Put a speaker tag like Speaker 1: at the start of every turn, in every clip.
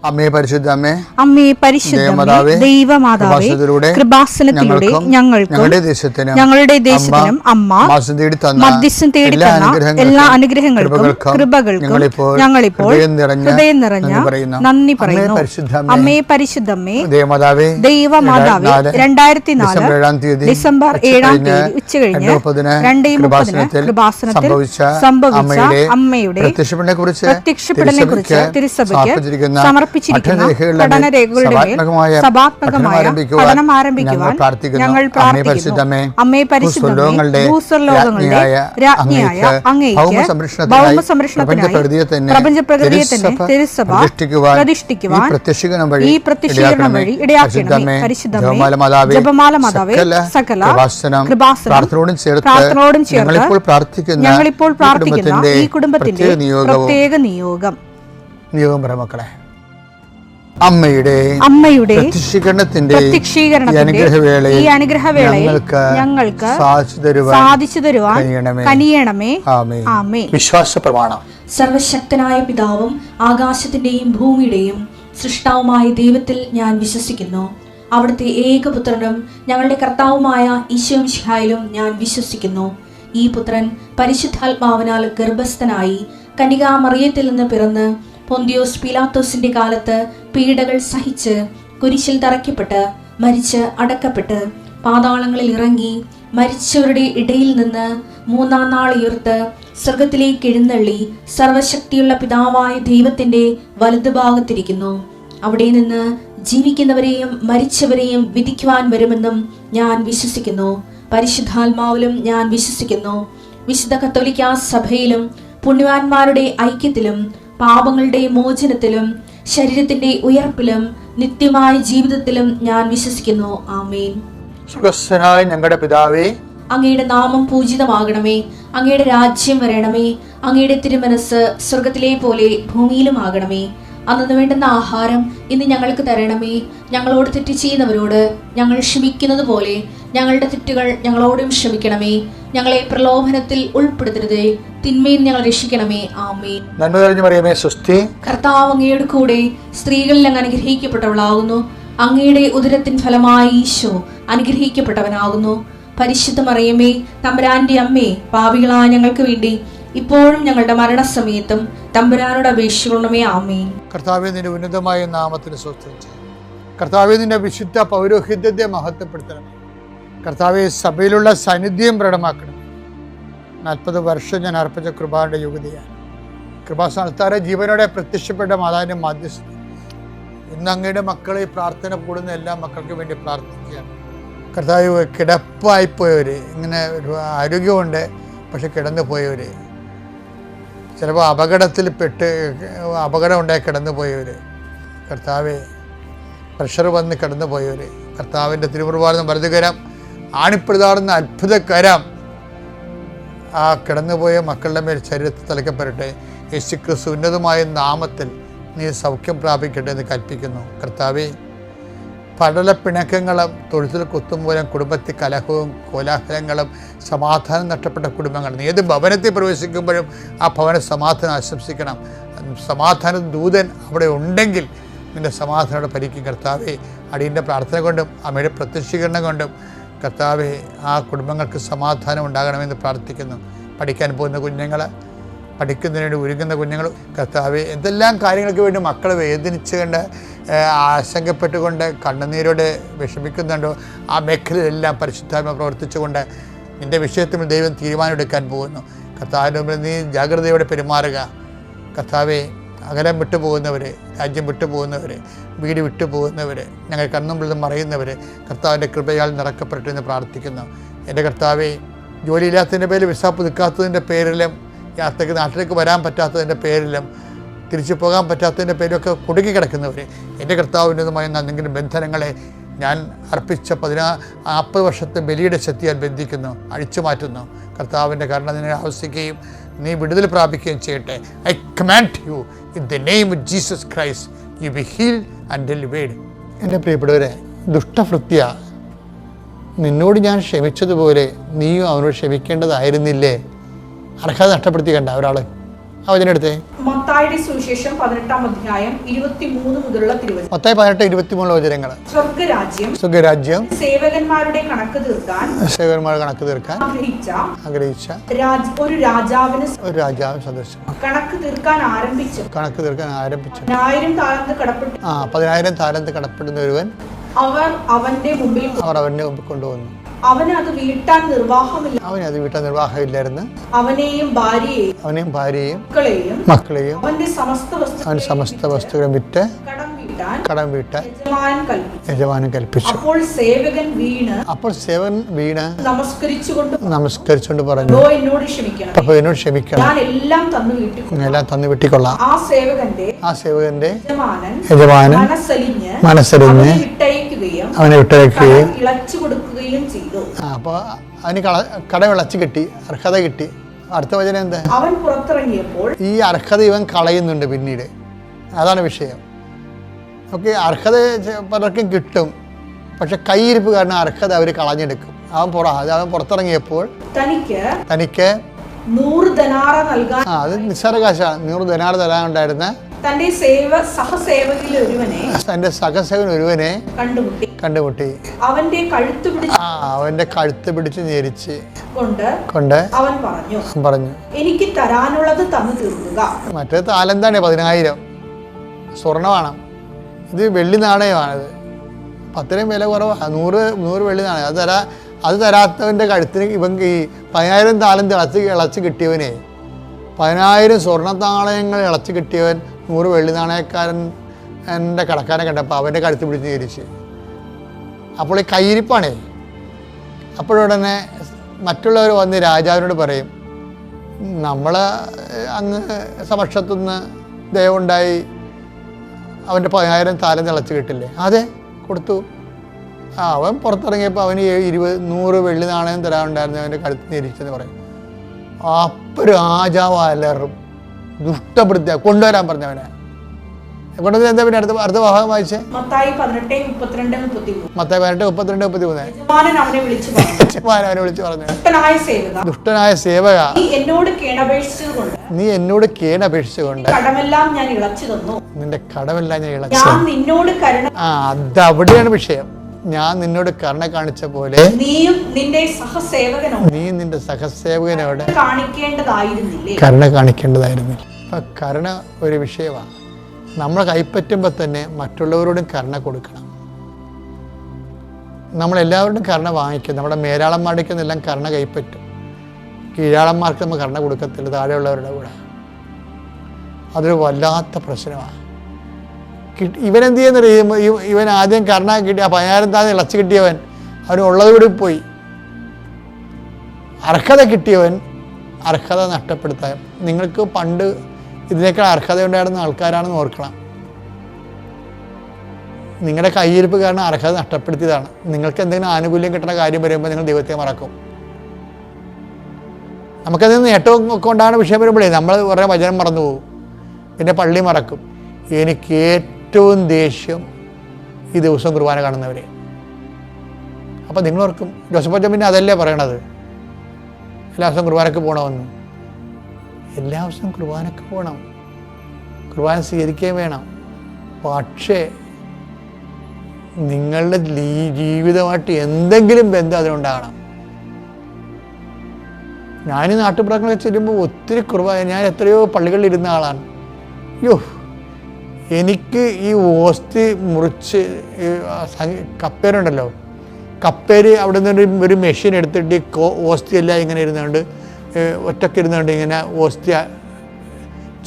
Speaker 1: അമ്മേ പരിശുദ്ധമേ,
Speaker 2: അമ്മേ പരിശുദ്ധമേ, ദൈവമാതാവേ, കൃപാസനത്തിലൂടെ ഞങ്ങൾക്കും ഞങ്ങളുടെ ദേശത്തിനും അമ്മ മധ്യസ്ഥം തേടി തന്ന എല്ലാ അനുഗ്രഹങ്ങൾക്കും കൃപകൾക്കും ഞങ്ങളിപ്പോൾ ഹൃദയം നിറഞ്ഞ നന്ദി പറയുന്നു. അമ്മേ പരിശുദ്ധമേ, ദൈവമാതാവേ, 2004 ഡിസംബർ 7 ഉച്ചകഴിഞ്ഞ് 2:30 കൃപാസനത്തിൽ സംഭവിച്ച അമ്മയുടെ പ്രത്യക്ഷപ്പെടലിനെ കുറിച്ച് തിരുസഭയ്ക്ക് സമർപ്പിച്ചിരിക്കുന്ന പഠനരേഖകളുടെ മേൽ സഭാത്മകമായ പഠനം ആരംഭിക്കുവാൻ ഞങ്ങൾ പ്രാർത്ഥിക്കുന്നു. അമ്മേ പരിശുദ്ധമേ, ഭൂസ്വർലോകങ്ങളുടെ രാജ്ഞിയായ അങ്ങേയ്ക്ക് ഭൗമസംരക്ഷണത്തിനായി പ്രപഞ്ചപ്രകൃതിയെ തന്നെ തിരുസഭ പ്രതിഷ്ഠിക്കുവാൻ ഈ പ്രത്യക്ഷീകരണം വഴി ഇടയാക്കണമേ. പരിശുദ്ധമേ, ജപമാല മാതാവേ, സകല കൃപാസനം പ്രാർത്ഥനയോടും ചേർത്ത് ഞങ്ങളിപ്പോൾ പ്രാർത്ഥിക്കുന്ന ഈ കുടുംബത്തിന്റെ പ്രത്യേക നിയോഗം
Speaker 1: അമ്മയുടെ പ്രത്യക്ഷീകരണത്തിന്റെ ഈ അനുഗ്രഹവേളയിൽ ഞങ്ങൾക്ക് സാധിച്ചു തരുവാൻ കനിയണമേ. ആമേൻ. വിശ്വാസ പ്രമാണം.
Speaker 3: സർവശക്തനായ പിതാവും ആകാശത്തിന്റെയും ഭൂമിയുടെയും സൃഷ്ടാവുമായ ദൈവത്തിൽ ഞാൻ വിശ്വസിക്കുന്നു. അവിടുത്തെ ഏകപുത്രനും ഞങ്ങളുടെ കർത്താവുമായ ഈശോ മിശിഹായിലും ഞാൻ വിശ്വസിക്കുന്നു. ഈ പുത്രൻ പരിശുദ്ധാത്മാവിനാൽ ഗർഭസ്ഥനായി കന്യകാമറിയത്തിൽ നിന്ന് പിറന്ന് പൊന്തിയോസ് പീലാത്തോസിന്റെ കാലത്ത് പീഡകൾ സഹിച്ച് കുരിശിൽ തറയ്ക്കപ്പെട്ട് മരിച്ച് അടക്കപ്പെട്ട് പാതാളങ്ങളിൽ ഇറങ്ങി മരിച്ചവരുടെ ഇടയിൽ നിന്ന് 3-ാം നാൾ ഉയർത്ത് സ്വർഗത്തിലേക്ക് എഴുന്നള്ളി സർവശക്തിയുള്ള പിതാവായ ദൈവത്തിന്റെ വലതുഭാഗത്തിരിക്കുന്നു. അവിടെ നിന്ന് ജീവിക്കുന്നവരെയും മരിച്ചവരെയും വിധിക്കുവാൻ വരുമെന്നും ഞാൻ വിശ്വസിക്കുന്നു. പരിശുദ്ധാത്മാവിലും ഞാൻ വിശ്വസിക്കുന്നു. വിശുദ്ധ കത്തോലിക്കാ സഭയിലും പുണ്യവാന്മാരുടെ ഐക്യത്തിലും പാപങ്ങളുടെ മോചനത്തിലും ശരീരത്തിന്റെ ഉയർപ്പിലും നിത്യമായ ജീവിതത്തിലും ഞാൻ വിശ്വസിക്കുന്നു. ആമേൻ.
Speaker 1: സ്വർഗ്ഗസ്ഥനായ ഞങ്ങളുടെ പിതാവേ,
Speaker 3: അങ്ങയുടെ നാമം പൂജിതമാകണമേ. അങ്ങയുടെ രാജ്യം വരണമേ. അങ്ങയുടെ തിരുമനസ് സ്വർഗത്തിലെ പോലെ ഭൂമിയിലും ആകണമേ. അന്നു വേണ്ടുന്ന ആഹാരം ഇന്ന് ഞങ്ങൾക്ക് തരണമേ. ഞങ്ങളോട് തെറ്റ് ചെയ്യുന്നവരോട് ഞങ്ങൾ ക്ഷമിക്കുന്നത് പോലെ ഞങ്ങളുടെ തെറ്റുകൾ ഞങ്ങളോടും ക്ഷമിക്കണമേ. ഞങ്ങളെ പ്രലോഭനത്തിൽ ഉൾപ്പെടുത്തരുതേ, തിന്മയിൽ ഞങ്ങൾ രക്ഷിക്കണമേ. ആമേൻ.
Speaker 1: നന്മ നിറഞ്ഞ മറിയമേ, സ്വസ്തി.
Speaker 3: കർത്താവ് അങ്ങയുടെ കൂടെ സ്ത്രീകളിൽ അങ്ങ് അനുഗ്രഹിക്കപ്പെട്ടവളാകുന്നു. അങ്ങയുടെ ഉദരത്തിൻ ഫലമായി ഈശോ അനുഗ്രഹിക്കപ്പെട്ടവനാകുന്നു. പരിശുദ്ധ മറിയമേ, തമ്പുരാന്റെ അമ്മേ, പാപികളായ ഞങ്ങൾക്ക് വേണ്ടി ഇപ്പോഴും ഞങ്ങളുടെ മരണസമയത്തും തമ്പുരാനോട് അപേക്ഷിക്കണമേ. ആമേൻ.
Speaker 1: കർത്താവേ, നിന്റെ ഉന്നതമായ നാമത്തിന് സ്തോത്രം. കർത്താവേ, നിന്റെ വിശുദ്ധ പൗരോഹിത്യത്തെ മഹത്വപ്പെടുത്തണമേ. കർത്താവെ, സഭയിലുള്ള സാന്നിധ്യം പ്രകടമാക്കണം. 40 വർഷം ഞാൻ അർപ്പിച്ച കൃപാന്റെ യുഗതിയാണ്. കൃപാസ്ഥാനത്താരെ ജീവനോടെ പ്രത്യക്ഷപ്പെട്ട മാതാവിന്റെ മാധ്യസ്ഥം ഇന്ന് അങ്ങയുടെ മക്കളെ പ്രാർത്ഥന കൂടുന്ന എല്ലാ മക്കൾക്കും വേണ്ടി പ്രാർത്ഥിക്കുകയാണ്. കർത്താവ്, കിടപ്പായിപ്പോയവർ, ഇങ്ങനെ ഒരു ആരോഗ്യമുണ്ട് പക്ഷെ കിടന്നു പോയവർ, ചിലപ്പോൾ അപകടം ഉണ്ടായി കിടന്നു പോയവർ, കർത്താവെ പ്രഷർ വന്ന് കിടന്നു പോയവർ, കർത്താവിൻ്റെ തിരുമുറുവാർന്ന് വലതുകരം ആണിപ്പിതാടുന്ന അത്ഭുതകരം ആ കിടന്നുപോയ മക്കളുടെ മേൽ ശരീരത്തിൽ തലയ്ക്കപ്പെടട്ടെ. യേശുക്രിസ്തു ഉന്നതമായ നാമത്തിൽ നീ സൗഖ്യം പ്രാപിക്കട്ടെ എന്ന് കൽപ്പിക്കുന്നു. കർത്താവെ, പടല പിണക്കങ്ങളും തൊഴുത്തിൽ കുത്തുമൂലം കുടുംബത്തിൽ കലഹവും കോലാഹലങ്ങളും സമാധാനം നഷ്ടപ്പെട്ട കുടുംബങ്ങൾ, നീ ഏത് ഭവനത്തിൽ പ്രവേശിക്കുമ്പോഴും ആ ഭവന സമാധാനം ആശംസിക്കണം. സമാധാന ദൂതൻ അവിടെ ഉണ്ടെങ്കിൽ നിൻ്റെ സമാധാനോടെ ഭരിക്കും. കർത്താവെ, അടിയൻ്റെ പ്രാർത്ഥന കൊണ്ടും അമ്മയുടെ പ്രത്യക്ഷീകരണം കൊണ്ടും കർത്താവെ, ആ കുടുംബങ്ങൾക്ക് സമാധാനം ഉണ്ടാകണമെന്ന് പ്രാർത്ഥിക്കുന്നു. പഠിക്കാൻ പോകുന്ന കുഞ്ഞുങ്ങൾ, പഠിക്കുന്നതിന് വേണ്ടി ഒരുങ്ങുന്ന കുഞ്ഞുങ്ങൾ, കർത്താവെ, എന്തെല്ലാം കാര്യങ്ങൾക്ക് വേണ്ടി മക്കളെ വേദനിച്ചുകൊണ്ട് ആശങ്കപ്പെട്ടുകൊണ്ട് കണ്ണുനീരോടെ വിഷമിക്കുന്നുണ്ടോ ആ മേഖലയിലെല്ലാം പരിശുദ്ധാത്മ പ്രവർത്തിച്ചുകൊണ്ട് നിൻ്റെ വിഷയത്തിൽ ദൈവം തീരുമാനമെടുക്കാൻ പോകുന്നു. കർത്താവിൻ്റെ മുമ്പിൽ നീ ജാഗ്രതയോടെ പെരുമാറുക. കർത്താവെ, അകലം വിട്ടുപോകുന്നവർ, രാജ്യം വിട്ടുപോകുന്നവർ, വീട് വിട്ടുപോകുന്നവർ, ഞങ്ങൾ കണ്ണുമ്പിൽ മറയുന്നവർ കർത്താവിൻ്റെ കൃപയാൽ നിറക്കപ്പെട്ടു എന്ന് പ്രാർത്ഥിക്കുന്നു. എൻ്റെ കർത്താവെ, ജോലിയില്ലാത്തതിൻ്റെ പേരിൽ വിസ പുതുക്കാത്തതിൻ്റെ പേരിലും നാട്ടിലേക്ക് വരാൻ പറ്റാത്തതിൻ്റെ പേരിലും തിരിച്ചു പോകാൻ പറ്റാത്തതിൻ്റെ പേരിലൊക്കെ കുടുങ്ങിക്കിടക്കുന്നവർ, എൻ്റെ കർത്താവിൻ്റെതുമായ എന്തെങ്കിലും ബന്ധനങ്ങളെ ഞാൻ അർപ്പിച്ച 40 വർഷത്തെ ബലിയുടെ ശക്തിയാൽ ബന്ധിക്കുന്നു, അഴിച്ചു മാറ്റുന്നു. കർത്താവിൻ്റെ കരുണ നിന്നെ ആവശ്യിക്കുകയും നീ വിടുതൽ പ്രാപിക്കുകയും ചെയ്യട്ടെ. I command you in the name of Jesus Christ, you be healed and delivered. എൻ്റെ പ്രിയപ്പെട്ടവരെ, ദുഷ്ടഭൃത്യ, നിന്നോട് ഞാൻ ക്ഷമിച്ചതുപോലെ നീയും അവനോട് ക്ഷമിക്കേണ്ടതായിരുന്നില്ലേ? അർഹത നഷ്ടപ്പെടുത്തി കണ്ട ഒരാൾ, ആ വചനം എടുത്തേ.
Speaker 2: മത്തായിയുടെ സുവിശേഷം 18-ാം അധ്യായം 23 മുതലുള്ള തിരുവചനം.
Speaker 1: മത്തായി 18-23 വചനങ്ങൾ. സ്വർഗ്ഗരാജ്യം
Speaker 2: സേവകന്മാരുടെ കണക്ക് തീർക്കാൻ
Speaker 1: ആഗ്രഹിച്ച
Speaker 2: ഒരു രാജാവിന്
Speaker 1: സദൃശം
Speaker 2: കണക്ക് തീർക്കാൻ ആരംഭിച്ചു. 10,000
Speaker 1: താലന്ത് കടപ്പെടുന്ന ഒരുവൻ
Speaker 2: അവർ അവന്റെ മുമ്പിൽ
Speaker 1: കൊണ്ടുവന്നു.
Speaker 2: അവന് അത് വീട്ടാൻ
Speaker 1: നിർവാഹമില്ലായിരുന്നു.
Speaker 2: അവനെയും ഭാര്യയെയും
Speaker 1: മക്കളെയും
Speaker 2: അവന്റെ
Speaker 1: സമസ്ത വസ്തുക്കളും വിറ്റ് കടം വീട്ടാൻ യജമാനൻ കൽപ്പിച്ചു.
Speaker 2: അപ്പോൾ സേവകൻ വീണ്
Speaker 1: നമസ്കരിച്ചുകൊണ്ട് പറഞ്ഞു, അപ്പോൾ എന്നോട് ക്ഷമിക്കണം, എല്ലാം തന്നു വിട്ടിക്കൊള്ളാം.
Speaker 2: ആ സേവകന്റെ
Speaker 1: യജമാനൻ മനസ്സലിഞ്ഞ് അവനെ വിട്ടയക്കുകയും
Speaker 2: ഇളച്ചു കൊടുക്കുകയും ചെയ്തു.
Speaker 1: അപ്പോൾ അവന് കടം ഇളച്ചു കിട്ടി, അർഹത കിട്ടി. അടുത്ത വചനം എന്താ?
Speaker 2: അവൻ പുറത്തിറങ്ങിയപ്പോൾ
Speaker 1: ഈ അർഹത ഇവൻ കളയുന്നുണ്ട് പിന്നീട്. അതാണ് വിഷയം. ഓക്കെ, അർഹത പലർക്കും കിട്ടും, പക്ഷെ കൈയിരിപ്പ് കാരണം അർഹത അവർ കളഞ്ഞെടുക്കും. അവൻ പുറത്തിറങ്ങിയപ്പോൾ തനിക്ക്
Speaker 2: 100 ദനാറ നൽകാൻ,
Speaker 1: അത് നിസ്സാര കാശാണ്, 100 ദനാറ തരാനുണ്ടായിരുന്ന
Speaker 2: തന്റെ സഹസേവകൻ ഒരുവനെ
Speaker 1: കണ്ടുമുട്ടി.
Speaker 2: അവന്റെ
Speaker 1: കഴുത്ത് പിടിച്ച് ഞെരിച്ച്
Speaker 2: കൊണ്ട് അവൻ പറഞ്ഞു, എനിക്ക് തരാനുള്ളത് തന്നു തീർക്കുക.
Speaker 1: മറ്റേ താലന്താണ് 10,000 സ്വർണ്ണമാണ്. ഇത് വെള്ളി നാണയമാണിത്. 10 വില കുറവാണ്. 100 വെള്ളി നാണയം. അത് തരാത്തവൻ്റെ കഴുത്തിന് ഇവൻ ഈ 10,000 താലന്ത് ഇളച്ച് കിട്ടിയവനെ, 10,000 സ്വർണ്ണ നാണയങ്ങൾ ഇളച്ച് കിട്ടിയവൻ 100 വെള്ളി നാണയക്കാരൻ എൻ്റെ കടക്കാരനെ കണ്ടപ്പോൾ അവൻ്റെ കഴുത്ത് പിടിച്ച് തിരിച്ച്. അപ്പോൾ ഈ കയ്യിരിപ്പാണേ. അപ്പോഴുടനെ മറ്റുള്ളവർ വന്ന് രാജാവിനോട് പറയും, നമ്മൾ അങ്ങ് സമക്ഷത്തുനിന്ന് ദയവുണ്ടായി അവൻ്റെ 10,000 താലന്ത് ഇളച്ച് കിട്ടില്ലേ? അതെ, കൊടുത്തു. അവൻ പുറത്തിറങ്ങിയപ്പോൾ അവന് 100 വെള്ളി നാണയം തരാനുണ്ടായിരുന്നു, അവൻ്റെ കഴുത്ത് ഞെരിച്ചെന്ന് പറയും. അപ്പോൾ രാജാവ് അലറും, ദുഷ്ടപ്പെടുത്തിയ കൊണ്ടുവരാൻ പറഞ്ഞവനെ കൊണ്ടുവന്ന്. എന്താ പിന്നെ അടുത്ത ഭാഗം വായിച്ചേ?
Speaker 2: മത്തായി 18:32-33.
Speaker 1: മത്തായി 18:32-33.
Speaker 2: അവനെ വിളിച്ചു പറഞ്ഞു,
Speaker 1: ദുഷ്ടനായ സേവക,
Speaker 2: നീ എന്നോട്
Speaker 1: കേണപേക്ഷിച്ചുകൊണ്ട്
Speaker 2: കടമെല്ലാം ഞാൻ ഇളച്ചു തന്നു.
Speaker 1: നിന്റെ കടമെല്ലാം ഞാൻ ഇളച്ചു. അതവിടെയാണ് വിഷയം. ഞാൻ നിന്നോട് കരുണ കാണിച്ച പോലെ നീയും നിന്റെ സഹസേവകനോട് കരുണ കാണിക്കേണ്ടതായിരുന്നില്ല. അപ്പൊ കരുണ ഒരു വിഷയമാണ്. നമ്മൾ കൈപ്പറ്റുമ്പോൾ തന്നെ മറ്റുള്ളവരോടും കരുണ കൊടുക്കണം. നമ്മളെല്ലാവരോടും കരുണ വാങ്ങിക്കും. നമ്മുടെ മേലാളന്മാർക്കെല്ലാം കരുണ കൈപ്പറ്റും. കീഴാളന്മാർക്ക് നമ്മൾ കരുണ കൊടുക്കത്തില്ല, താഴെയുള്ളവരുടെ കൂടെ. അതൊരു വല്ലാത്ത പ്രശ്നമാണ്. ഇവനെന്ത് ചെയ്യുന്ന, ഇവൻ ആദ്യം കരുണ കിട്ടി, ആ 10,000 താഴെ ഇളച്ച് കിട്ടിയവൻ അവനുള്ളത് കൂടി പോയി. അർഹത കിട്ടിയവൻ അർഹത നഷ്ടപ്പെടുത്താൻ. നിങ്ങൾക്ക് പണ്ട് ഇതിനേക്കാൾ അർഹത ഉണ്ടായിരുന്ന ആൾക്കാരാണെന്ന് ഓർക്കണം. നിങ്ങളുടെ കയ്യിരിപ്പ് കാരണം അർഹത നഷ്ടപ്പെടുത്തിയതാണ്. നിങ്ങൾക്ക് എന്തെങ്കിലും ആനുകൂല്യം കിട്ടുന്ന കാര്യം വരുമ്പോൾ നിങ്ങൾ ദൈവത്തെ മറക്കും. നമുക്കതിൽ നേട്ടവും ഒക്കെ ഉണ്ടാകുന്ന വിഷയം വരുമ്പോഴേ നമ്മൾ കുറേ വചനം മറന്നു പോകും, പിന്നെ പള്ളി മറക്കും. എനിക്ക് ഏറ്റവും ദേഷ്യം ഈ ദിവസം കുർബാന കാണുന്നവരെ. അപ്പം നിങ്ങളോർക്കും ജോസഫ് പിന്നെ അതല്ലേ പറയണത്, എല്ലാ ദിവസവും കുർബാനക്ക് പോകണമെന്ന്. എല്ലാ ദിവസവും കുർബാനക്ക് പോകണം, കുർബാന സ്വീകരിക്കുകയും വേണം. പക്ഷേ നിങ്ങളുടെ ജീവിതമായിട്ട് എന്തെങ്കിലും ബന്ധം അതിനുണ്ടാകണം. ഞാൻ ഈ നാട്ടുപുറങ്ങളൊക്കെ ചെല്ലുമ്പോൾ ഒത്തിരി കുർബാന, ഞാൻ എത്രയോ പള്ളികളിൽ ഇരുന്ന ആളാണ്. എനിക്ക് ഈ ഓസ്തി മുറിച്ച് കപ്പേരുണ്ടല്ലോ, കപ്പേര് അവിടെ നിന്ന് ഒരു മെഷീൻ എടുത്തിട്ട് ഓസ്തി എല്ലാം ഇങ്ങനെ ഇരുന്നുകൊണ്ട് ഒറ്റയ്ക്ക് ഇരുന്നുകൊണ്ട് ഇങ്ങനെ ഓസ്തി,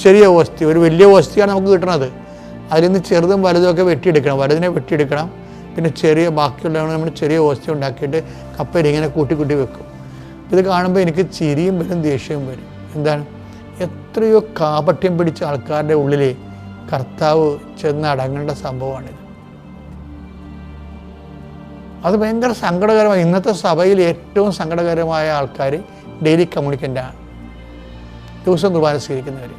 Speaker 1: ചെറിയ ഓസ്തി, ഒരു വലിയ ഓസ്തിയാണ് നമുക്ക് കിട്ടണത്. അതിൽ നിന്ന് ചെറുതും വലുതുമൊക്കെ വെട്ടിയെടുക്കണം. വലുതിനെ വെട്ടിയെടുക്കണം, പിന്നെ ചെറിയ ബാക്കിയുള്ളതാണ് നമ്മൾ ചെറിയ ഓസ്തി ഉണ്ടാക്കിയിട്ട് കപ്പേര് ഇങ്ങനെ കൂട്ടി വെക്കും. ഇത് കാണുമ്പോൾ എനിക്ക് ചിരിയും വരും, ദേഷ്യവും വരും. എന്താണ്, എത്രയോ കാപട്യം പിടിച്ച ആൾക്കാരുടെ ഉള്ളിലെ കർത്താവ് ചെന്ന് അടങ്ങേണ്ട സംഭവമാണിത്. അത് ഭയങ്കര സങ്കടകരമായി. ഇന്നത്തെ സഭയിൽ ഏറ്റവും സങ്കടകരമായ ആൾക്കാർ ഡെയിലി കമ്മ്യൂണിക്കൻ്റാണ്. ദിവസം കുർബാന സ്വീകരിക്കുന്നവർ.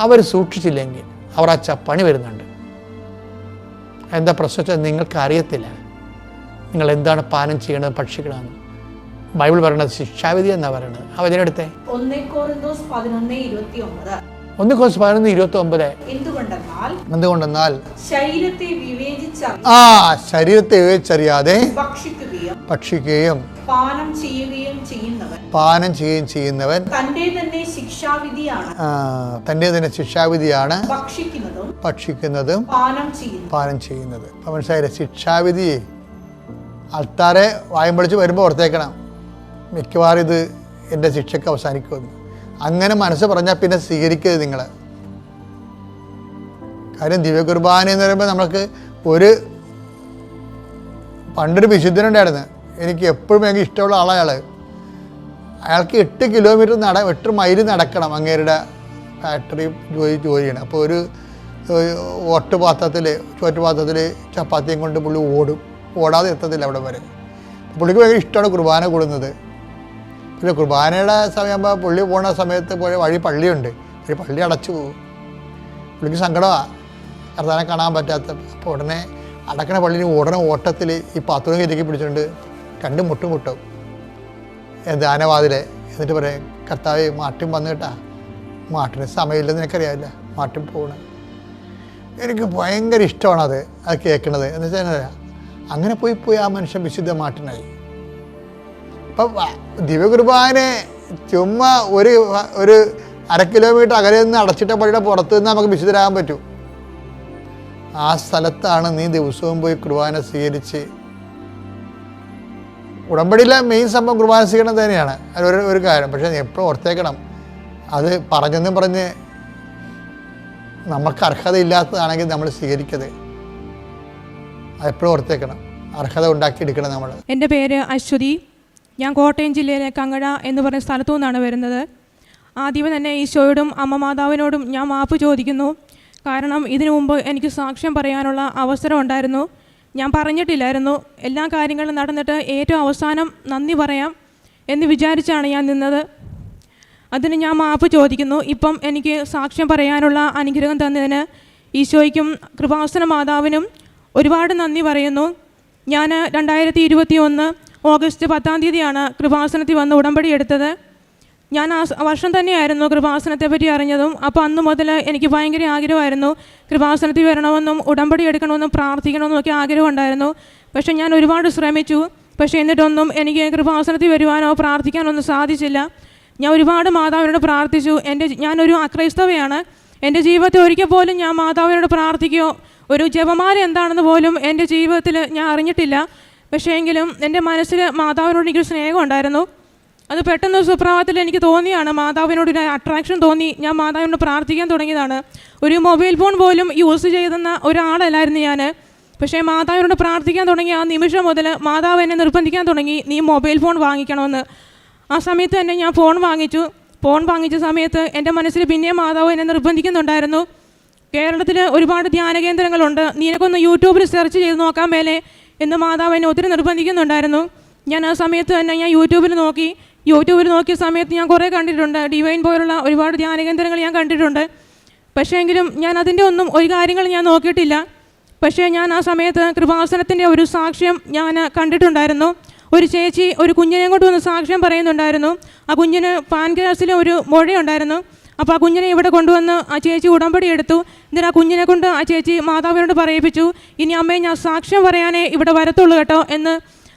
Speaker 1: അവർ സൂക്ഷിച്ചില്ലെങ്കിൽ അവർ ആ പണി വരുന്നുണ്ട്. എന്താ പ്രശ്നം? നിങ്ങൾക്ക് അറിയത്തില്ല നിങ്ങൾ എന്താണ് പാനം ചെയ്യണത്, ഭക്ഷിക്കണമെന്ന്. ബൈബിൾ പറയുന്നത് ശിക്ഷാവിധി എന്നാ പറയുന്നത്. ആ വചനം എടുത്തേ.
Speaker 2: 1 കൊരിന്തോസ് 11:29.
Speaker 1: 1 Corinthians 11:29. എന്തുകൊണ്ടെന്നാൽ
Speaker 2: ശരീരത്തെ വിവേചിച്ചറിയാതെ
Speaker 1: ശരീരത്തെ വിവേചിച്ചറിയാതെ
Speaker 2: ഭക്ഷിക്കുകയും പാനം ചെയ്യുകയും ചെയ്യുന്നവൻ തന്റെ തന്നെ ശിക്ഷാവിധിയാണ്
Speaker 1: ഭക്ഷിക്കുന്നതും പാനം ചെയ്യുന്നത്. അപ്പം മനസ്സിലായില്ലേ? ശിക്ഷാവിധി ആൾക്കാരെ വായും പൊളിച്ച് വരുമ്പോൾ ഓർത്തേക്കണം, മിക്കവാറും ഇത് എൻ്റെ ശിക്ഷയ്ക്ക് അവസാനിക്കുമെന്ന്. അങ്ങനെ മനസ്സ് പറഞ്ഞാൽ പിന്നെ സ്വീകരിക്കരുത് നിങ്ങൾ. കാര്യം ദിവ്യകുർബാന എന്ന് പറയുമ്പോൾ നമുക്ക് പണ്ടൊരു വിശുദ്ധനുണ്ടായിരുന്നു, എനിക്ക് എപ്പോഴും എനിക്ക് ഇഷ്ടമുള്ള ആളയാൾ. അയാൾക്ക് 8 കിലോമീറ്റർ 8 മൈൽ നടക്കണം അങ്ങേരുടെ ഫാക്ടറി ജോലി ചെയ്യണം. അപ്പോൾ ഒരു ചോറ്റുപാത്രത്തിൽ ചപ്പാത്തിയും കൊണ്ട് പുള്ളി ഓടാതെ എത്തത്തില്ല അവിടെ വരെ. പുള്ളിക്ക് ഭയങ്കര ഇഷ്ടമാണ് കുർബാന കൂടുന്നത്. പിന്നെ കുർബാനയുടെ സമയമാകുമ്പോൾ പുള്ളി പോകുന്ന സമയത്ത് വഴി പള്ളിയുണ്ട്, പള്ളി അടച്ചു പോകും. പുള്ളിക്ക് സങ്കടമാണ് കർത്താവിനെ കാണാൻ പറ്റാത്ത. അപ്പോൾ ഉടനെ അടക്കണ പള്ളിയിൽ ഓട്ടത്തിൽ ഈ പാത്രവും കയറ്റി പിടിച്ചുകൊണ്ട് 2 മുട്ടും ദാനവാതിലെ. എന്നിട്ട് പറയും, കർത്താവ് മാട്ടിൻ വന്നു കേട്ടാ, മാട്ടിന് സമയമില്ലെന്ന് എനിക്കറിയാമില്ല, മാട്ടിൻ പോകണം. എനിക്ക് ഭയങ്കര ഇഷ്ടമാണത് കേൾക്കണത്. എന്ന് വെച്ചാൽ അങ്ങനെ പോയി ആ മനുഷ്യൻ വിശുദ്ധ മാട്ടിനായി. അപ്പം ദിവ്യകുർബാനെ ചുമ്മാ ഒരു 1/2 കിലോമീറ്റർ അകലെ നിന്ന് അടച്ചിട്ട പള്ളിയുടെ പുറത്ത് നിന്ന് നമുക്ക് വിശുദ്ധരാകാൻ പറ്റും. ആ സ്ഥലത്താണ് നീ ദിവസവും പോയി കുർബാന സ്വീകരിച്ച്. ഉടമ്പടിയിലെ മെയിൻ സംഭവം കുർബാന സ്വീകരണം തന്നെയാണ്, അതൊരു കാര്യം. പക്ഷേ എപ്പോഴും ഓർത്തേക്കണം, അത് പറഞ്ഞ് നമുക്ക് അർഹതയില്ലാത്തതാണെങ്കിൽ നമ്മൾ സ്വീകരിക്കരുത്. അതെപ്പോഴും ഓർത്തേക്കണം, അർഹത ഉണ്ടാക്കിയെടുക്കണം നമ്മൾ.
Speaker 4: എൻ്റെ പേര് അശ്വതി. ഞാൻ കോട്ടയം ജില്ലയിലെ കങ്ങഴ എന്ന് പറയുന്ന സ്ഥലത്തു നിന്നാണ് വരുന്നത്. ആദ്യമേ തന്നെ ഈശോയോടും അമ്മ മാതാവിനോടും ഞാൻ മാപ്പ് ചോദിക്കുന്നു. കാരണം ഇതിനു മുമ്പ് എനിക്ക് സാക്ഷ്യം പറയാനുള്ള അവസരം ഉണ്ടായിരുന്നു, ഞാൻ പറഞ്ഞിട്ടില്ലായിരുന്നു. എല്ലാ കാര്യങ്ങളും നടന്നിട്ട് ഏറ്റവും അവസാനം നന്ദി പറയാം എന്ന് വിചാരിച്ചാണ് ഞാൻ നിന്നത്. അതിന് ഞാൻ മാപ്പ് ചോദിക്കുന്നു. ഇപ്പം എനിക്ക് സാക്ഷ്യം പറയാനുള്ള അനുഗ്രഹം തന്നതിന് ഈശോയ്ക്കും കൃപാസന മാതാവിനും ഒരുപാട് നന്ദി പറയുന്നു. ഞാൻ 2021 ഓഗസ്റ്റ് 10-ാം തീയതിയാണ് കൃപാസനത്തിൽ വന്ന് ഉടമ്പടി എടുത്തത്. ഞാൻ ആ വർഷം തന്നെയായിരുന്നു കൃപാസനത്തെ പറ്റി അറിഞ്ഞതും. അപ്പോൾ അന്ന് മുതൽ എനിക്ക് ഭയങ്കര ആഗ്രഹമായിരുന്നു കൃപാസനത്തിൽ വരണമെന്നും ഉടമ്പടി എടുക്കണമെന്നും പ്രാർത്ഥിക്കണമെന്നും ഒക്കെ ആഗ്രഹം ഉണ്ടായിരുന്നു. പക്ഷേ ഞാൻ ഒരുപാട് ശ്രമിച്ചു. പക്ഷേ എന്നിട്ടൊന്നും എനിക്ക് കൃപാസനത്തിൽ വരുവാനോ പ്രാർത്ഥിക്കാനോ ഒന്നും സാധിച്ചില്ല. ഞാൻ ഒരുപാട് മാതാവിനോട് പ്രാർത്ഥിച്ചു. ഞാനൊരു അക്രൈസ്തവയാണ്. എൻ്റെ ജീവിതത്തിൽ ഒരിക്കൽ പോലും ഞാൻ മാതാവിനോട് പ്രാർത്ഥിക്കുകയോ ഒരു ജപമാല എന്താണെന്ന് പോലും എൻ്റെ ജീവിതത്തിൽ ഞാൻ അറിഞ്ഞിട്ടില്ല. പക്ഷേ എങ്കിലും എൻ്റെ മനസ്സിൽ മാതാവിനോട് എനിക്കൊരു സ്നേഹം ഉണ്ടായിരുന്നു. അത് പെട്ടെന്ന് സുപ്രഭാതത്തിൽ എനിക്ക് തോന്നിയാണ്, മാതാവിനോടൊരു അട്രാക്ഷൻ തോന്നി. ഞാൻ മാതാവിനോട് പ്രാർത്ഥിക്കാൻ തുടങ്ങിയതാണ്. ഒരു മൊബൈൽ ഫോൺ പോലും യൂസ് ചെയ്യുന്ന ഒരാളല്ലായിരുന്നു ഞാൻ. പക്ഷേ മാതാവിനോട് പ്രാർത്ഥിക്കാൻ തുടങ്ങിയ ആ നിമിഷം മുതൽ മാതാവ് എന്നെ നിർബന്ധിക്കാൻ തുടങ്ങി, നീ മൊബൈൽ ഫോൺ വാങ്ങിക്കണമെന്ന്. ആ സമയത്ത് തന്നെ ഞാൻ ഫോൺ വാങ്ങിച്ചു. ഫോൺ വാങ്ങിച്ച സമയത്ത് എൻ്റെ മനസ്സിൽ പിന്നെയും മാതാവ് എന്നെ നിർബന്ധിക്കുന്നുണ്ടായിരുന്നു. കേരളത്തിൽ ഒരുപാട് ധ്യാന കേന്ദ്രങ്ങളുണ്ട്, നിനക്കൊന്ന് യൂട്യൂബിൽ സെർച്ച് ചെയ്ത് നോക്കാൻ മേലെ എന്ന് മാതാവ് എന്നെ ഒത്തിരി നിർബന്ധിക്കുന്നുണ്ടായിരുന്നു. ഞാൻ ആ സമയത്ത് തന്നെ യൂട്യൂബിൽ നോക്കിയ സമയത്ത് ഞാൻ കുറേ കണ്ടിട്ടുണ്ട്. ഡിവൈൻ പോലുള്ള ഒരുപാട് ധ്യാന കേന്ദ്രങ്ങൾ ഞാൻ കണ്ടിട്ടുണ്ട്. പക്ഷേ എങ്കിലും ഞാൻ അതിൻ്റെ ഒന്നും ഒരു കാര്യങ്ങൾ ഞാൻ നോക്കിയിട്ടില്ല. പക്ഷേ ഞാൻ ആ സമയത്ത് കൃപാസനത്തിൻ്റെ ഒരു സാക്ഷ്യം ഞാൻ കണ്ടിട്ടുണ്ടായിരുന്നു. ഒരു ചേച്ചി ഒരു കുഞ്ഞിനെ കൊണ്ട് വന്ന് സാക്ഷ്യം പറയുന്നുണ്ടായിരുന്നു. ആ കുഞ്ഞിന് പാൻക്രിയാസിൽ ഒരു മുഴയുണ്ടായിരുന്നു. അപ്പോൾ ആ കുഞ്ഞിനെ ഇവിടെ കൊണ്ടുവന്ന് ആ ചേച്ചി ഉടമ്പടി എടുത്തു. എന്നിട്ട് ആ കുഞ്ഞിനെ കൊണ്ട് ആ ചേച്ചി മാതാവിനോട് പറയിപ്പിച്ചു, ഇനി അമ്മയെ ഞാൻ സാക്ഷ്യം പറയാനേ ഇവിടെ വരത്തുള്ളൂ കേട്ടോ എന്ന്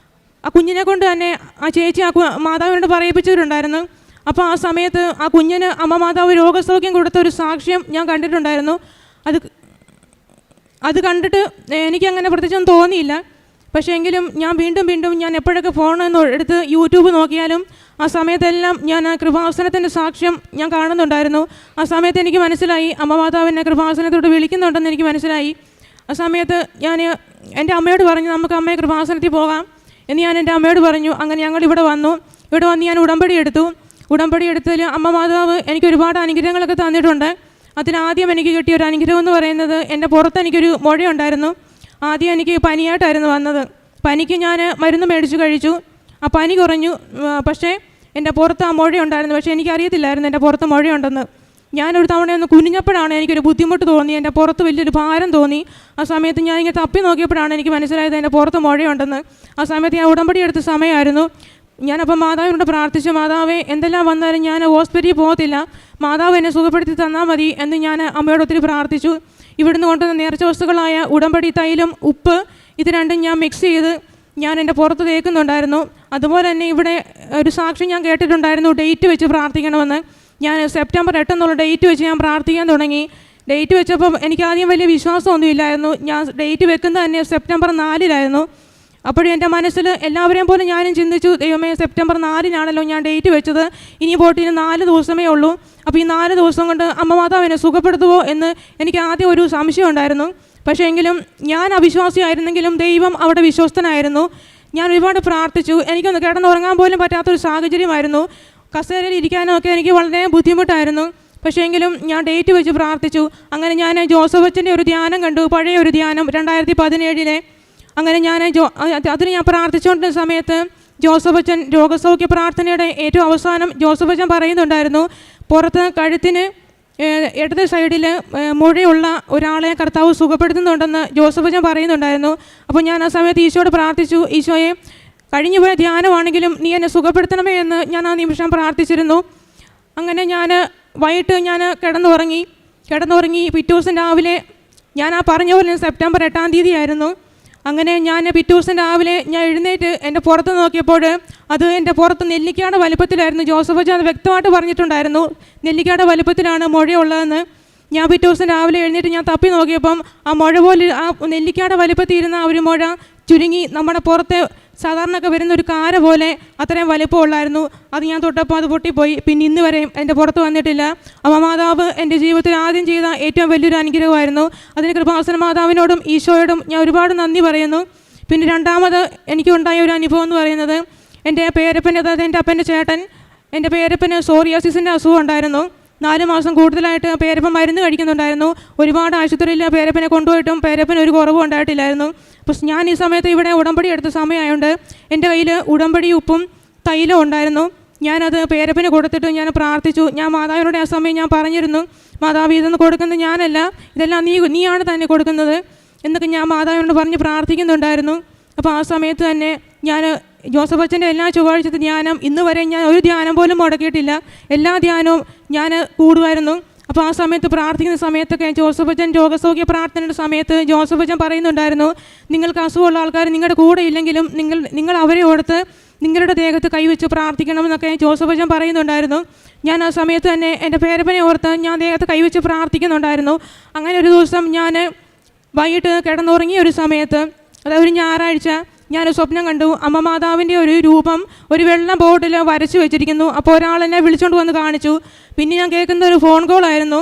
Speaker 4: ആ കുഞ്ഞിനെ കൊണ്ട് തന്നെ ആ ചേച്ചി മാതാവിനോട് പറയിപ്പിച്ചിട്ടുണ്ടായിരുന്നു. അപ്പോൾ ആ സമയത്ത് ആ കുഞ്ഞിന് അമ്മ മാതാവ് രോഗസൗഖ്യം കൊടുത്ത ഒരു സാക്ഷ്യം ഞാൻ കണ്ടിട്ടുണ്ടായിരുന്നു. അത് കണ്ടിട്ട് എനിക്കങ്ങനെ പ്രത്യേകിച്ചൊന്നും തോന്നിയില്ല. പക്ഷേ എങ്കിലും ഞാൻ വീണ്ടും ഞാൻ എപ്പോഴൊക്കെ ഫോണെന്ന് എടുത്ത് യൂട്യൂബ് നോക്കിയാലും ആ സമയത്തെല്ലാം ഞാൻ കൃപാസനത്തിൻ്റെ സാക്ഷ്യം ഞാൻ കാണുന്നുണ്ടായിരുന്നു. ആ സമയത്ത് എനിക്ക് മനസ്സിലായി അമ്മ മാതാവിനെ കൃപാസനത്തോട് വിളിക്കുന്നുണ്ടെന്ന് എനിക്ക് മനസ്സിലായി. ആ സമയത്ത് ഞാൻ എൻ്റെ അമ്മയോട് പറഞ്ഞു, നമുക്ക് അമ്മയെ കൃപാസനത്തിൽ പോകാം എന്ന് ഞാൻ എൻ്റെ അമ്മയോട് പറഞ്ഞു. അങ്ങനെ ഞങ്ങൾ ഇവിടെ വന്ന് ഞാൻ ഉടമ്പടി എടുത്തതിൽ അമ്മ മാതാവ് എനിക്ക് ഒരുപാട് അനുഗ്രഹങ്ങളൊക്കെ തന്നിട്ടുണ്ട്. അതിനാദ്യം എനിക്ക് കിട്ടിയ ഒരു അനുഗ്രഹം എന്ന് പറയുന്നത്, എൻ്റെ പുറത്ത് എനിക്കൊരു മുഴയുണ്ടായിരുന്നു. ആദ്യം എനിക്ക് പനിയായിട്ടായിരുന്നു വന്നത്. പനിക്ക് ഞാൻ മരുന്ന് മേടിച്ച് കഴിച്ചു. ആ പനി കുറഞ്ഞു. പക്ഷേ എൻ്റെ പുറത്ത് ആ മുഴയുണ്ടായിരുന്നു. പക്ഷേ എനിക്കറിയത്തില്ലായിരുന്നു എൻ്റെ പുറത്ത് മുഴയുണ്ടെന്ന്. ഞാനൊരു തവണ ഒന്ന് കുനിഞ്ഞപ്പോഴാണ് എനിക്കൊരു ബുദ്ധിമുട്ട് തോന്നി, എൻ്റെ പുറത്ത് വലിയൊരു ഭാരം തോന്നി. ആ സമയത്ത് ഞാനിങ്ങനെ തപ്പി നോക്കിയപ്പോഴാണ് എനിക്ക് മനസ്സിലായത് എൻ്റെ പുറത്ത് മുഴയുണ്ടെന്ന്. ആ സമയത്ത് ഞാൻ ഉടമ്പടി എടുത്ത സമയമായിരുന്നു. ഞാനപ്പോൾ മാതാവിനോട് പ്രാർത്ഥിച്ചു, മാതാവേ എന്തെല്ലാം വന്നാലും ഞാൻ ഹോസ്പിറ്റലിൽ പോകത്തില്ല, മാതാവ് എന്നെ സുഖപ്പെടുത്തി തന്നാൽ മതി എന്ന് ഞാൻ അമ്മയോട് ഒത്തിരി പ്രാർത്ഥിച്ചു. ഇവിടുന്ന് കൊണ്ടുവന്ന നേർച്ച വസ്തുക്കളായ ഉടമ്പടി തൈലം, ഉപ്പ്, ഇത് രണ്ടും ഞാൻ മിക്സ് ചെയ്ത് ഞാൻ എൻ്റെ പുറത്ത് തേക്കുന്നുണ്ടായിരുന്നു. അതുപോലെ തന്നെ ഇവിടെ ഒരു സാക്ഷ്യം ഞാൻ കേട്ടിട്ടുണ്ടായിരുന്നു, ഡേറ്റ് വെച്ച് പ്രാർത്ഥിക്കണമെന്ന്. ഞാൻ സെപ്റ്റംബർ 8 എന്നുള്ള ഡേറ്റ് വെച്ച് ഞാൻ പ്രാർത്ഥിക്കാൻ തുടങ്ങി. ഡേറ്റ് വെച്ചപ്പം എനിക്ക് ആദ്യം വലിയ വിശ്വാസമൊന്നും ഇല്ലായിരുന്നു. ഞാൻ ഡേറ്റ് വെക്കുന്നത് തന്നെ സെപ്റ്റംബർ 4 അപ്പോഴും എൻ്റെ മനസ്സിൽ എല്ലാവരെയും പോലെ ഞാനും ചിന്തിച്ചു, ദൈവമേ സെപ്റ്റംബർ 4 ഞാൻ ഡേറ്റ് വെച്ചത്, ഇനി പോട്ടിന് 4 ദിവസമേ ഉള്ളൂ. അപ്പോൾ ഈ 4 ദിവസം കൊണ്ട് അമ്മ മാതാവ് എന്നെ സുഖപ്പെടുത്തുമോ എന്ന് എനിക്ക് ആദ്യം ഒരു സംശയം ഉണ്ടായിരുന്നു. പക്ഷേ എങ്കിലും ഞാൻ അവിശ്വാസിയായിരുന്നെങ്കിലും ദൈവം അവിടെ വിശ്വസ്തനായിരുന്നു. ഞാൻ ഒരുപാട് പ്രാർത്ഥിച്ചു. എനിക്കൊന്ന് കിടന്നുറങ്ങാൻ പോലും പറ്റാത്തൊരു സാഹചര്യമായിരുന്നു. കസേരയിൽ ഇരിക്കാനും ഒക്കെ എനിക്ക് വളരെ ബുദ്ധിമുട്ടായിരുന്നു. പക്ഷേ എങ്കിലും ഞാൻ ഡേറ്റ് വെച്ച് പ്രാർത്ഥിച്ചു. അങ്ങനെ ഞാൻ ജോസഫ് അച്ഛൻ്റെ ഒരു ധ്യാനം കണ്ടു, പഴയ ഒരു ധ്യാനം 2017. അങ്ങനെ അതിന് ഞാൻ പ്രാർത്ഥിച്ചുകൊണ്ടിരുന്ന സമയത്ത് ജോസഫ് അച്ഛൻ രോഗസൗഖ്യ പ്രാർത്ഥനയുടെ ഏറ്റവും അവസാനം ജോസഫ് അച്ഛൻ പറയുന്നുണ്ടായിരുന്നു, പുറത്ത് കഴുത്തിന് ഇടത് സൈഡിൽ മുഴയുള്ള ഒരാളെ കർത്താവ് സുഖപ്പെടുത്തുന്നുണ്ടെന്ന് ജോസഫ് അച്ഛൻ പറയുന്നുണ്ടായിരുന്നു. അപ്പോൾ ഞാൻ ആ സമയത്ത് ഈശോയോട് പ്രാർത്ഥിച്ചു, ഈശോയെ കഴിഞ്ഞു പോയ ധ്യാനമാണെങ്കിലും നീ എന്നെ സുഖപ്പെടുത്തണമേ എന്ന് ഞാൻ ആ നിമിഷം പ്രാർത്ഥിച്ചിരുന്നു. അങ്ങനെ ഞാൻ വൈകിട്ട് ഞാൻ കിടന്നുറങ്ങി. പിറ്റേ ദിവസം രാവിലെ ഞാൻ ആ പറഞ്ഞ പോലെ സെപ്റ്റംബർ 8 ആയിരുന്നു. അങ്ങനെ ഞാൻ പിറ്റേ ദിവസം രാവിലെ ഞാൻ എഴുന്നേറ്റ് എൻ്റെ പുറത്ത് നോക്കിയപ്പോൾ അത് എൻ്റെ പുറത്ത് നെല്ലിക്കയുടെ വലുപ്പത്തിലായിരുന്നു. ജോസഫ് അച്ഛൻ അത് വ്യക്തമായിട്ട് പറഞ്ഞിട്ടുണ്ടായിരുന്നു, നെല്ലിക്കയുടെ വലുപ്പത്തിലാണ് മുഴയുള്ളതെന്ന്. ഞാൻ പിറ്റേ ദിവസം രാവിലെ എഴുന്നേറ്റ് ഞാൻ തപ്പി നോക്കിയപ്പം ആ മുഴ പോലെ ആ നെല്ലിക്കയുടെ വലുപ്പത്തിൽ ഇരുന്ന ആ ഒരു മുഴ ചുരുങ്ങി നമ്മുടെ പുറത്തെ സാധാരണയൊക്കെ വരുന്ന ഒരു കാര പോലെ അത്രയും വലിപ്പമുള്ളായിരുന്നു. അത് ഞാൻ തൊട്ടപ്പോൾ അത് പൊട്ടിപ്പോയി. പിന്നെ ഇന്ന് വരെയും എൻ്റെ പുറത്ത് വന്നിട്ടില്ല. അമ്മ മാതാവ് എൻ്റെ ജീവിതത്തിൽ ആദ്യം ചെയ്ത ഏറ്റവും വലിയൊരു അനുഗ്രഹമായിരുന്നു. അതിന് കൃപാസന മാതാവിനോടും ഈശോയോടും ഞാൻ ഒരുപാട് നന്ദി പറയുന്നു. പിന്നെ രണ്ടാമത് എനിക്കുണ്ടായ ഒരു അനുഭവം എന്ന് പറയുന്നത്, എൻ്റെ പേരപ്പൻ, അതായത് എൻ്റെ അപ്പൻ്റെ ചേട്ടൻ, എൻ്റെ പേരപ്പന് സോറിയാസിസിൻ്റെ അസുഖം ഉണ്ടായിരുന്നു. 4 മാസം കൂടുതലായിട്ട് പേരപ്പൻ മരുന്ന് കഴിക്കുന്നുണ്ടായിരുന്നു. ഒരുപാട് ആശുപത്രിയിൽ പേരപ്പനെ കൊണ്ടുപോയിട്ടും പേരപ്പന് ഒരു കുറവും ഉണ്ടായിട്ടില്ലായിരുന്നു. അപ്പോൾ ഞാൻ ഈ സമയത്ത് ഇവിടെ ഉടമ്പടി എടുത്ത സമയമായതുകൊണ്ട് എൻ്റെ കയ്യിൽ ഉടമ്പടി ഉപ്പും തൈലവും ഉണ്ടായിരുന്നു. ഞാനത് പേരപ്പന് കൊടുത്തിട്ട് ഞാൻ പ്രാർത്ഥിച്ചു. ഞാൻ മാതാവിനോട് ആ സമയം ഞാൻ പറഞ്ഞിരുന്നു, മാതാവ് ഇതൊന്നും കൊടുക്കുന്നത് ഞാനല്ല, ഇതെല്ലാം നീയാണ് തന്നെ കൊടുക്കുന്നത് എന്നൊക്കെ ഞാൻ മാതാവിനോട് പറഞ്ഞ് പ്രാർത്ഥിക്കുന്നുണ്ടായിരുന്നു. അപ്പോൾ ആ സമയത്ത് തന്നെ ഞാൻ ജോസഫ് അച്ഛൻ്റെ എല്ലാ ചൊവ്വാഴ്ചത്തെ ധ്യാനം ഇന്ന് വരെ ഞാൻ ഒരു ധ്യാനം പോലും മുടക്കിയിട്ടില്ല. എല്ലാ ധ്യാനവും ഞാൻ കൂടുമായിരുന്നു. അപ്പോൾ ആ സമയത്ത് പ്രാർത്ഥിക്കുന്ന സമയത്തൊക്കെ ജോസഫ് അച്ഛൻ രോഗസൗഖ്യ പ്രാർത്ഥനയുടെ സമയത്ത് ജോസഫ് അച്ഛൻ പറയുന്നുണ്ടായിരുന്നു, നിങ്ങൾക്ക് അസുഖമുള്ള ആൾക്കാർ നിങ്ങളുടെ കൂടെ ഇല്ലെങ്കിലും നിങ്ങൾ അവരെ ഓർത്ത് നിങ്ങളുടെ ദേഹത്ത് കൈവച്ച് പ്രാർത്ഥിക്കണമെന്നൊക്കെ ജോസഫ് അച്ഛൻ പറയുന്നുണ്ടായിരുന്നു. ഞാൻ ആ സമയത്ത് തന്നെ എൻ്റെ പേരപ്പനെ ഓർത്ത് ഞാൻ ദേഹത്ത് കൈവച്ച് പ്രാർത്ഥിക്കുന്നുണ്ടായിരുന്നു. അങ്ങനെ ഒരു ദിവസം ഞാൻ വൈകിട്ട് കിടന്നുറങ്ങിയ ഒരു സമയത്ത്, അതായത് ഒരു ഞായറാഴ്ച, ഞാൻ സ്വപ്നം കണ്ടു. അമ്മ മാതാവിൻ്റെ ഒരു രൂപം ഒരു വെള്ള ബോർഡിൽ വരച്ചു വെച്ചിരിക്കുന്നു. അപ്പോൾ ഒരാളെന്നെ വിളിച്ചുകൊണ്ട് വന്ന് കാണിച്ചു. പിന്നെ ഞാൻ കേൾക്കുന്ന ഒരു ഫോൺ കോളായിരുന്നു.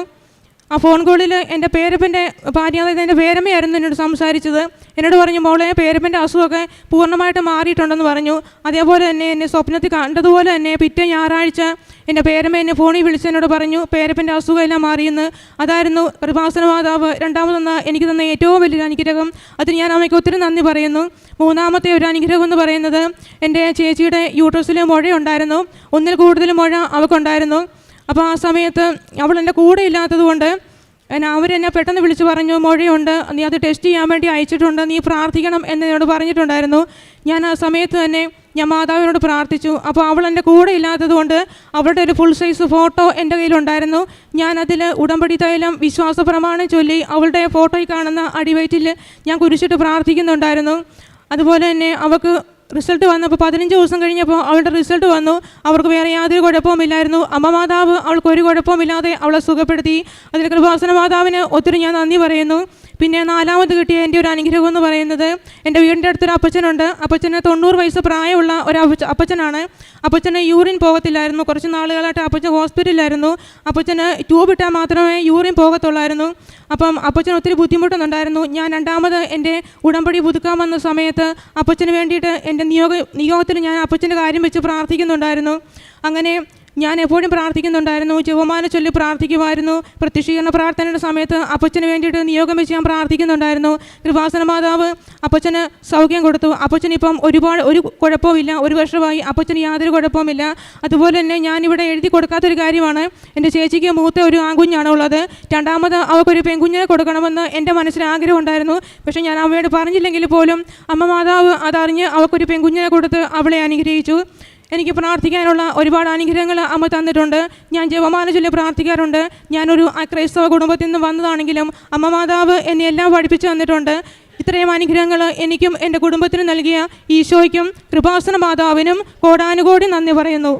Speaker 4: ആ ഫോൺ കോളിൽ എൻ്റെ പേരപ്പൻ്റെ ഭാര്യ, അതായത് എൻ്റെ പേരമ്മയായിരുന്നു എന്നോട് സംസാരിച്ചത്. എന്നോട് പറഞ്ഞു, മോളെ പേരപ്പൻ്റെ അസുഖമൊക്കെ പൂർണ്ണമായിട്ട് മാറിയിട്ടുണ്ടെന്ന് പറഞ്ഞു. അതേപോലെ തന്നെ എന്നെ സ്വപ്നത്തിൽ കണ്ടതുപോലെ തന്നെ പിറ്റേ ഞായറാഴ്ച എൻ്റെ പേരമ്മ എന്നെ ഫോണിൽ വിളിച്ച് എന്നോട് പറഞ്ഞു, പേരപ്പൻ്റെ അസുഖം എല്ലാം മാറിയെന്ന്. അതായിരുന്നു കൃപാസന മാതാവ് രണ്ടാമതെന്ന എനിക്ക് തന്ന ഏറ്റവും വലിയൊരു അനുഗ്രഹം. അതിന് ഞാൻ അമ്മയ്ക്ക് ഒത്തിരി നന്ദി പറയുന്നു. മൂന്നാമത്തെ ഒരു അനുഗ്രഹം എന്ന് പറയുന്നത്, എൻ്റെ ചേച്ചിയുടെ യൂട്രസിൽ മുഴയുണ്ടായിരുന്നു. 1ൽ കൂടുതൽ മുഴ അവൾക്കുണ്ടായിരുന്നു. അപ്പോൾ ആ സമയത്ത് അവൾ എൻ്റെ കൂടെ ഇല്ലാത്തത് കൊണ്ട് അവരെന്നെ പെട്ടെന്ന് വിളിച്ച് പറഞ്ഞു, മുഴയുണ്ട്, നീ അത് ടെസ്റ്റ് ചെയ്യാൻ വേണ്ടി അയച്ചിട്ടുണ്ട്, നീ പ്രാർത്ഥിക്കണം എന്നോട് പറഞ്ഞിട്ടുണ്ടായിരുന്നു. ഞാൻ ആ സമയത്ത് തന്നെ ഞാൻ മാതാവിനോട് പ്രാർത്ഥിച്ചു. അപ്പോൾ അവൾ എൻ്റെ കൂടെ ഇല്ലാത്തത് കൊണ്ട് അവളുടെ ഒരു ഫുൾ സൈസ് ഫോട്ടോ എൻ്റെ കയ്യിലുണ്ടായിരുന്നു. ഞാനതിൽ ഉടമ്പടി തൈലം വിശ്വാസ പ്രമാണം ചൊല്ലി അവളുടെ ഫോട്ടോയിൽ കാണുന്ന അടിവയറ്റിൽ ഞാൻ കുരിശിട്ട് പ്രാർത്ഥിക്കുന്നുണ്ടായിരുന്നു. അതുപോലെ തന്നെ അവൾക്ക് റിസൾട്ട് വന്നപ്പോൾ 15 ദിവസം കഴിഞ്ഞപ്പോൾ അവളുടെ റിസൾട്ട് വന്നു. അവർക്ക് വേറെ യാതൊരു കുഴപ്പവുമില്ലായിരുന്നു. അമ്മ മാതാവ് അവൾക്കൊരു കുഴപ്പമില്ലാതെ അവളെ സുഖപ്പെടുത്തി. അതിൽ കൃപാസന മാതാവിന് ഒത്തിരി ഞാൻ നന്ദി പറയുന്നു. പിന്നെ 4ാമത് കിട്ടിയ എൻ്റെ ഒരു അനുഗ്രഹം എന്ന് പറയുന്നത്, എൻ്റെ വീടിൻ്റെ അടുത്തൊരു അപ്പച്ചനുണ്ട്. അപ്പച്ചന് 90 വയസ്സ് പ്രായമുള്ള ഒരു അപ്പച്ചനാണ്. അപ്പച്ചന് യൂറിൻ പോകത്തില്ലായിരുന്നു. കുറച്ച് നാളുകളായിട്ട് അപ്പച്ചൻ ഹോസ്പിറ്റലിലായിരുന്നു. അപ്പച്ചന് ട്യൂബ് ഇട്ടാൽ മാത്രമേ യൂറിൻ പോകത്തുള്ളായിരുന്നു. അപ്പം അപ്പച്ചന് ഒത്തിരി ബുദ്ധിമുട്ടുന്നുണ്ടായിരുന്നു. ഞാൻ രണ്ടാമത് എൻ്റെ ഉടമ്പടി പുതുക്കാൻ വന്ന സമയത്ത് അപ്പച്ചന് വേണ്ടിയിട്ട് എൻ്റെ നിയോഗത്തിൽ ഞാൻ അപ്പച്ചൻ്റെ കാര്യം വെച്ച് പ്രാർത്ഥിക്കുന്നുണ്ടായിരുന്നു. അങ്ങനെ ഞാൻ എപ്പോഴും പ്രാർത്ഥിക്കുന്നുണ്ടായിരുന്നു. ജപമാല ചൊല്ലി പ്രാർത്ഥിക്കുമായിരുന്നു. പ്രത്യക്ഷീകരണ പ്രാർത്ഥനയുടെ സമയത്ത് അപ്പച്ചന് വേണ്ടിയിട്ട് നിയോഗം വെച്ച് ഞാൻ പ്രാർത്ഥിക്കുന്നുണ്ടായിരുന്നു. കൃപാസന മാതാവ് അപ്പച്ചന് സൗഖ്യം കൊടുത്തു. അപ്പച്ചനിപ്പം ഒരു കുഴപ്പമില്ല. 1 വർഷമായി അപ്പച്ചന് യാതൊരു കുഴപ്പവുമില്ല. അതുപോലെ തന്നെ ഞാനിവിടെ എഴുതി കൊടുക്കാത്തൊരു കാര്യമാണ്, എൻ്റെ ചേച്ചിക്ക് മൂത്ത ഒരു ആൺകുഞ്ഞാണ് ഉള്ളത്. രണ്ടാമത് അവൾക്കൊരു പെൺകുഞ്ഞിനെ കൊടുക്കണമെന്ന് എൻ്റെ മനസ്സിൽ ആഗ്രഹം ഉണ്ടായിരുന്നു. പക്ഷേ ഞാൻ അമ്മയോട് പറഞ്ഞില്ലെങ്കിൽ പോലും അമ്മ മാതാവ് അതറിഞ്ഞ് അവൾക്കൊരു പെൺകുഞ്ഞിനെ കൊടുത്ത് അവളെ അനുഗ്രഹിച്ചു. എനിക്ക് പ്രാർത്ഥിക്കാനുള്ള ഒരുപാട് അനുഗ്രഹങ്ങൾ അമ്മ തന്നിട്ടുണ്ട്. ഞാൻ ജപമാല ചൊല്ലി പ്രാർത്ഥിക്കാറുണ്ട്. ഞാനൊരു ക്രൈസ്തവ കുടുംബത്തിൽ നിന്ന് വന്നതാണെങ്കിലും അമ്മ മാതാവ് എന്നെ എല്ലാം പഠിപ്പിച്ചു തന്നിട്ടുണ്ട്. ഇത്രയും അനുഗ്രഹങ്ങൾ എനിക്കും എൻ്റെ കുടുംബത്തിനും നൽകിയ ഈശോയ്ക്കും കൃപാസന മാതാവിനും കോടാനുകോടി നന്ദി പറയുന്നു.